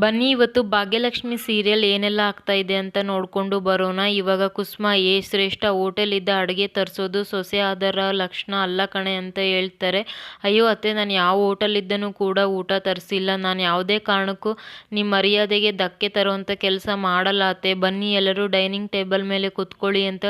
ಬನ್ನಿ ಇವತ್ತು ಭಾಗ್ಯಲಕ್ಷ್ಮಿ ಸೀರಿಯಲ್ ಏನೆಲ್ಲ ಆಗ್ತಾ ಇದೆ ಅಂತ ನೋಡ್ಕೊಂಡು ಬರೋಣ. ಇವಾಗ ಕುಸುಮ ಶ್ರೇಷ್ಠ ಹೋಟೆಲ್ ಇದ್ದ ಅಡುಗೆ ತರಿಸೋದು ಸೊಸೆ ಅದರ ಲಕ್ಷಣ ಅಲ್ಲ ಕಣೆ ಅಂತ ಹೇಳ್ತಾರೆ. ಅಯ್ಯೋ ಅತ್ತೆ, ನಾನು ಯಾವ ಹೋಟೆಲ್ ಇದ್ದನೂ ಕೂಡ ಊಟ ತರಿಸಿಲ್ಲ. ನಾನು ಯಾವುದೇ ಕಾರಣಕ್ಕೂ ನಿಮ್ಮ ಮರ್ಯಾದೆಗೆ ಧಕ್ಕೆ ತರುವಂಥ ಕೆಲಸ ಮಾಡಲ್ಲ ಅತ್ತೆ. ಬನ್ನಿ ಎಲ್ಲರೂ ಡೈನಿಂಗ್ ಟೇಬಲ್ ಮೇಲೆ ಕೂತ್ಕೊಳ್ಳಿ ಅಂತ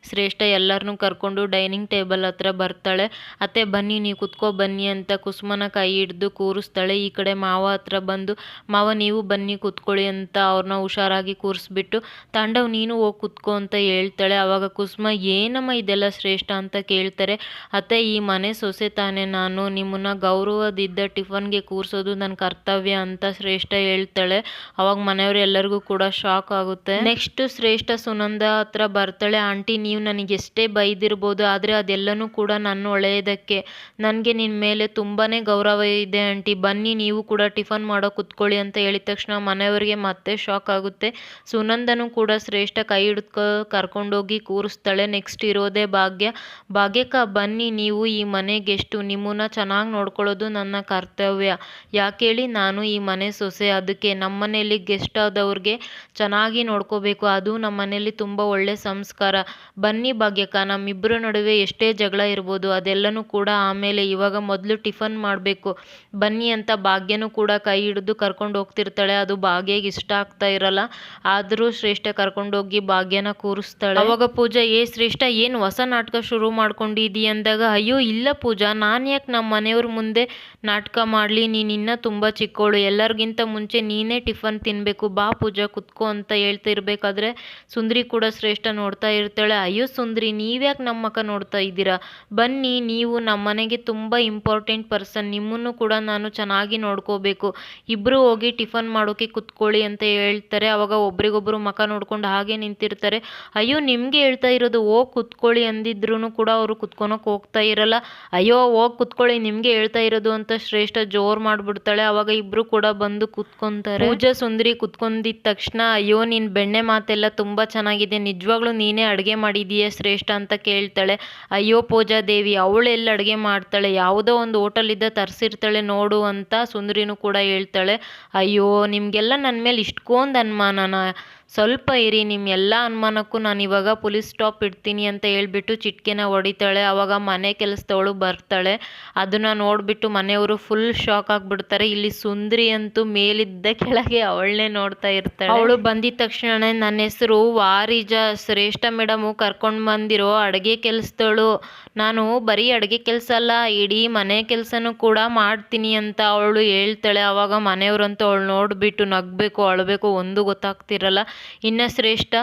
ಶ್ರೇಷ್ಠ ಎಲ್ಲರನ್ನೂ ಕರ್ಕೊಂಡು ಡೈನಿಂಗ್ ಟೇಬಲ್ ಹತ್ರ ಬರ್ತಾಳೆ. ಅತ್ತೆ ಬನ್ನಿ, ನೀವು ಕುತ್ಕೊ ಬನ್ನಿ ಅಂತ ಕುಸುಮನ ಕೈ ಹಿಡಿದು ಕೂರಿಸ್ತಾಳೆ. ಈ ಕಡೆ ಮಾವ ಹತ್ರ ಬಂದು, ಮಾವ ನೀವು ಬನ್ನಿ ಕೂತ್ಕೊಳ್ಳಿ ಅಂತ ಅವ್ರನ್ನ ಹುಷಾರಾಗಿ ಕೂರಿಸ್ಬಿಟ್ಟು, ತಾಂಡವ್ ನೀನು ಹೋಗಿ ಕೂತ್ಕೊ ಅಂತ ಹೇಳ್ತಾಳೆ. ಆವಾಗ ಕುಸುಮ, ಏನಮ್ಮ ಇದೆಲ್ಲ ಶ್ರೇಷ್ಠ ಅಂತ ಕೇಳ್ತಾರೆ. ಅತ್ತೆ, ಈ ಮನೆ ಸೊಸೆ ತಾನೇ ನಾನು, ನಿಮ್ಮನ್ನ ಗೌರವದಿದ್ದ ಟಿಫನ್ಗೆ ಕೂರಿಸೋದು ನನ್ನ ಕರ್ತವ್ಯ ಅಂತ ಶ್ರೇಷ್ಠ ಹೇಳ್ತಾಳೆ. ಅವಾಗ ಮನೆಯವರು ಎಲ್ಲರಿಗೂ ಕೂಡ ಶಾಕ್ ಆಗುತ್ತೆ. ನೆಕ್ಸ್ಟ್ ಶ್ರೇಷ್ಠ ಸುನಂದ ಹತ್ರ ಬರ್ತಾಳೆ. ಆಂಟಿ, ನೀವು ನನಗೆ ಎಷ್ಟೇ ಬೈದಿರ್ಬೋದು, ಆದರೆ ಅದೆಲ್ಲನೂ ಕೂಡ ನನ್ನ ಒಳ್ಳೆಯದಕ್ಕೆ. ನನಗೆ ನಿನ್ನ ಮೇಲೆ ತುಂಬಾ ಗೌರವ ಇದೆ ಆಂಟಿ. ಬನ್ನಿ ನೀವು ಕೂಡ ಟಿಫನ್ ಮಾಡೋ ಕುತ್ಕೊಳ್ಳಿ ಅಂತ ಹೇಳಿದ ತಕ್ಷಣ ಮನೆಯವರಿಗೆ ಮತ್ತೆ ಶಾಕ್ ಆಗುತ್ತೆ. ಸುನಂದನೂ ಕೂಡ ಶ್ರೇಷ್ಠ ಕೈ ಹಿಡಿದು ಕರ್ಕೊಂಡೋಗಿ ಕೂರಿಸ್ತಾಳೆ. ನೆಕ್ಸ್ಟ್ ಇರೋದೇ ಭಾಗ್ಯಕ್ಕ, ಬನ್ನಿ ನೀವು ಈ ಮನೆಗೆಷ್ಟು, ನಿಮ್ಮನ್ನ ಚೆನ್ನಾಗಿ ನೋಡ್ಕೊಳ್ಳೋದು ನನ್ನ ಕರ್ತವ್ಯ. ಯಾಕೇಳಿ, ನಾನು ಈ ಮನೆ ಸೊಸೆ, ಅದಕ್ಕೆ ನಮ್ಮ ಮನೆಯಲ್ಲಿ ಗೆಸ್ಟ್ ಆದವ್ರಿಗೆ ಚೆನ್ನಾಗಿ ನೋಡ್ಕೋಬೇಕು. ಅದು ನಮ್ಮ ಮನೆಯಲ್ಲಿ ತುಂಬ ಒಳ್ಳೆ ಸಂಸ್ಕಾರ. ಬನ್ನಿ ಭಾಗ್ಯಕ್ಕ, ನಮ್ಮಿಬ್ಬರ ನಡುವೆ ಎಷ್ಟೇ ಜಗಳ ಇರ್ಬೋದು ಅದೆಲ್ಲನೂ ಕೂಡ ಆಮೇಲೆ, ಇವಾಗ ಮೊದಲು ಟಿಫನ್ ಮಾಡಬೇಕು ಬನ್ನಿ ಅಂತ ಭಾಗ್ಯನೂ ಕೂಡ ಕೈ ಹಿಡಿದು ಕರ್ಕೊಂಡು ಹೋಗ್ತಿರ್ತಾಳೆ. ಅದು ಭಾಗ್ಯಗೆ ಇಷ್ಟ ಆಗ್ತಾ ಇರಲ್ಲ, ಆದರೂ ಶ್ರೇಷ್ಠ ಕರ್ಕೊಂಡೋಗಿ ಭಾಗ್ಯನ ಕೂರಿಸ್ತಾಳೆ. ಅವಾಗ ಪೂಜಾ, ಶ್ರೇಷ್ಠ ಏನು ಹೊಸ ನಾಟಕ ಶುರು ಮಾಡ್ಕೊಂಡಿದ್ದೀ ಅಂದಾಗ, ಅಯ್ಯೋ ಇಲ್ಲ ಪೂಜಾ, ನಾನು ಯಾಕೆ ನಮ್ಮ ಮನೆಯವ್ರ ಮುಂದೆ ನಾಟಕ ಮಾಡಲಿ, ನೀನು ಇನ್ನೂ ತುಂಬ ಚಿಕ್ಕವಳು, ಎಲ್ಲರಿಗಿಂತ ಮುಂಚೆ ನೀನೇ ಟಿಫನ್ ತಿನ್ನಬೇಕು, ಬಾ ಪೂಜಾ ಕುತ್ಕೋ ಅಂತ ಹೇಳ್ತಿರ್ಬೇಕಾದ್ರೆ ಸುಂದ್ರಿ ಕೂಡ ಶ್ರೇಷ್ಠ ನೋಡ್ತಾ ಇರ್ತಾಳೆ. ಅಯ್ಯೋ ಸುಂದ್ರಿ, ನೀವ್ಯಾಕೆ ನಮ್ಮ ಮಕ್ಕ ನೋಡ್ತಾ ಇದ್ದೀರಾ, ಬನ್ನಿ ನೀವು ನಮ್ಮ ಮನೆಗೆ ತುಂಬ ಇಂಪಾರ್ಟೆಂಟ್ ಪರ್ಸನ್, ನಿಮ್ಮನ್ನು ಕೂಡ ನಾನು ಚೆನ್ನಾಗಿ ನೋಡ್ಕೋಬೇಕು, ಇಬ್ಬರು ಹೋಗಿ ಟಿಫನ್ ಮಾಡೋಕೆ ಕುತ್ಕೊಳ್ಳಿ ಅಂತ ಹೇಳ್ತಾರೆ. ಅವಾಗ ಒಬ್ರಿಗೊಬ್ರು ಮಕ ನೋಡ್ಕೊಂಡು ಹಾಗೆ ನಿಂತಿರ್ತಾರೆ. ಅಯ್ಯೋ ನಿಮಗೆ ಹೇಳ್ತಾ ಇರೋದು ಹೋಗಿ ಕುತ್ಕೊಳ್ಳಿ ಅಂದಿದ್ರು ಕೂಡ ಅವರು ಕುತ್ಕೊಳಕ್ಕೆ ಹೋಗ್ತಾ ಇರಲ್ಲ. ಅಯ್ಯೋ ಹೋಗಿ ಕುತ್ಕೊಳ್ಳಿ ನಿಮಗೆ ಹೇಳ್ತಾ ಇರೋದು ಅಂತ ಶ್ರೇಷ್ಠ ಜೋರು ಮಾಡಿಬಿಡ್ತಾಳೆ. ಅವಾಗ ಇಬ್ಬರು ಕೂಡ ಬಂದು ಕುತ್ಕೊಂತಾರೆ. ಪೂಜಾ ಸುಂದ್ರಿ ಕುತ್ಕೊಂಡಿದ್ದ ತಕ್ಷಣ, ಅಯ್ಯೋ ನಿನ್ನ ಬೆಣ್ಣೆ ಮಾತೆಲ್ಲ ತುಂಬ ಚೆನ್ನಾಗಿದೆ, ನಿಜವಾಗ್ಲೂ ನೀನೇ ಅಡುಗೆ ಮಾಡಿದೀಯ ಶ್ರೇಷ್ಠ ಅಂತ ಕೇಳ್ತಾಳೆ. ಅಯ್ಯೋ ಪೂಜಾದೇವಿ, ಅವಳೆಲ್ಲ ಅಡುಗೆ ಮಾಡ್ತಾಳೆ, ಯಾವುದೋ ಒಂದು ಹೋಟೆಲಿಂದ ತರಿಸಿರ್ತಾಳೆ ನೋಡು ಅಂತ ಸುಂದ್ರಿನೂ ಕೂಡ ಹೇಳ್ತಾಳೆ. ಅಯ್ಯೋ ನಿಮಗೆಲ್ಲ ನನ್ನ ಮೇಲೆ ಇಷ್ಟೊಂದು ಅನುಮಾನನ, ಸ್ವಲ್ಪ ಇರಿ, ನಿಮ್ಮ ಎಲ್ಲ ಅನುಮಾನಕ್ಕೂ ನಾನು ಇವಾಗ ಪೊಲೀಸ್ ಸ್ಟಾಪ್ ಇಡ್ತೀನಿ ಅಂತ ಹೇಳ್ಬಿಟ್ಟು ಚಿಟ್ಕೆನ ಹೊಡಿತಾಳೆ. ಅವಾಗ ಮನೆ ಕೆಲಸದವಳು ಬರ್ತಾಳೆ. ಅದನ್ನು ನೋಡಿಬಿಟ್ಟು ಮನೆಯವರು ಫುಲ್ ಶಾಕ್ ಆಗಿಬಿಡ್ತಾರೆ. ಇಲ್ಲಿ ಸುಂದ್ರಿ ಅಂತೂ ಮೇಲಿದ್ದ ಕೆಳಗೆ ಅವಳನ್ನೇ ನೋಡ್ತಾ ಇರ್ತಾಳೆ. ಅವಳು ಬಂದಿದ ತಕ್ಷಣ, ನನ್ನ ಹೆಸರು ವಾರಿಜ, ಶ್ರೇಷ್ಠ ಮೇಡಮು ಕರ್ಕೊಂಡು ಬಂದಿರೋ ಅಡುಗೆ ಕೆಲಸದವಳು, ನಾನು ಬರೀ ಅಡುಗೆ ಕೆಲಸ ಅಲ್ಲ ಇಡೀ ಮನೆ ಕೆಲಸನೂ ಕೂಡ ಮಾಡ್ತೀನಿ ಅಂತ ಅವಳು ಹೇಳ್ತಾಳೆ. ಆವಾಗ ಮನೆಯವರಂತೂ ಅವಳು ನೋಡಿಬಿಟ್ಟು ನಗಬೇಕು ಅಳಬೇಕು ಒಂದು ಗೊತ್ತಾಗ್ತಿರಲ್ಲ. ಇನ್ನು ಶ್ರೇಷ್ಠ,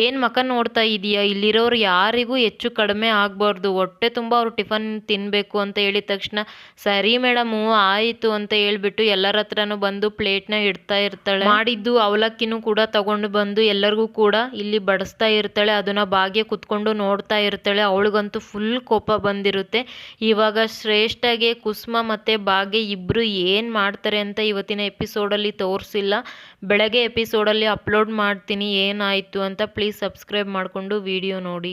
ಏನು ಮಕ ನೋಡ್ತಾ ಇದೀಯಾ, ಇಲ್ಲಿರೋರು ಯಾರಿಗೂ ಹೆಚ್ಚು ಕಡಿಮೆ ಆಗಬಾರ್ದು, ಹೊಟ್ಟೆ ತುಂಬ ಅವ್ರು ಟಿಫನ್ ತಿನ್ನಬೇಕು ಅಂತ ಹೇಳಿದ ತಕ್ಷಣ, ಸರಿ ಮೇಡಮು ಆಯಿತು ಅಂತ ಹೇಳ್ಬಿಟ್ಟು ಎಲ್ಲರ ಹತ್ರನೂ ಬಂದು ಪ್ಲೇಟ್ನ ಇಡ್ತಾ ಇರ್ತಾಳೆ. ಮಾಡಿದ್ದು ಅವಲಕ್ಕಿನೂ ಕೂಡ ತಗೊಂಡು ಬಂದು ಎಲ್ಲರಿಗೂ ಕೂಡ ಇಲ್ಲಿ ಬಡಿಸ್ತಾ ಇರ್ತಾಳೆ. ಅದನ್ನು ಭಾಗ್ಯ ಕುತ್ಕೊಂಡು ನೋಡ್ತಾ ಇರ್ತಾಳೆ. ಅವಳಿಗಂತೂ ಫುಲ್ ಕೋಪ ಬಂದಿರುತ್ತೆ. ಇವಾಗ ಶ್ರೇಷ್ಠಗೆ ಕುಸುಮ ಮತ್ತು ಭಾಗ್ಯ ಇಬ್ಬರು ಏನು ಮಾಡ್ತಾರೆ ಅಂತ ಇವತ್ತಿನ ಎಪಿಸೋಡಲ್ಲಿ ತೋರಿಸಿಲ್ಲ. ಬೆಳಗ್ಗೆ ಎಪಿಸೋಡಲ್ಲಿ ಅಪ್ಲೋಡ್ ಮಾಡ್ತೀನಿ ಏನಾಯಿತು ಅಂತ. ಪ್ಲೀಸ್ ಸಬ್ಸ್ಕ್ರೈಬ್ ಮಾಡಿಕೊಂಡು ವಿಡಿಯೋ ನೋಡಿ.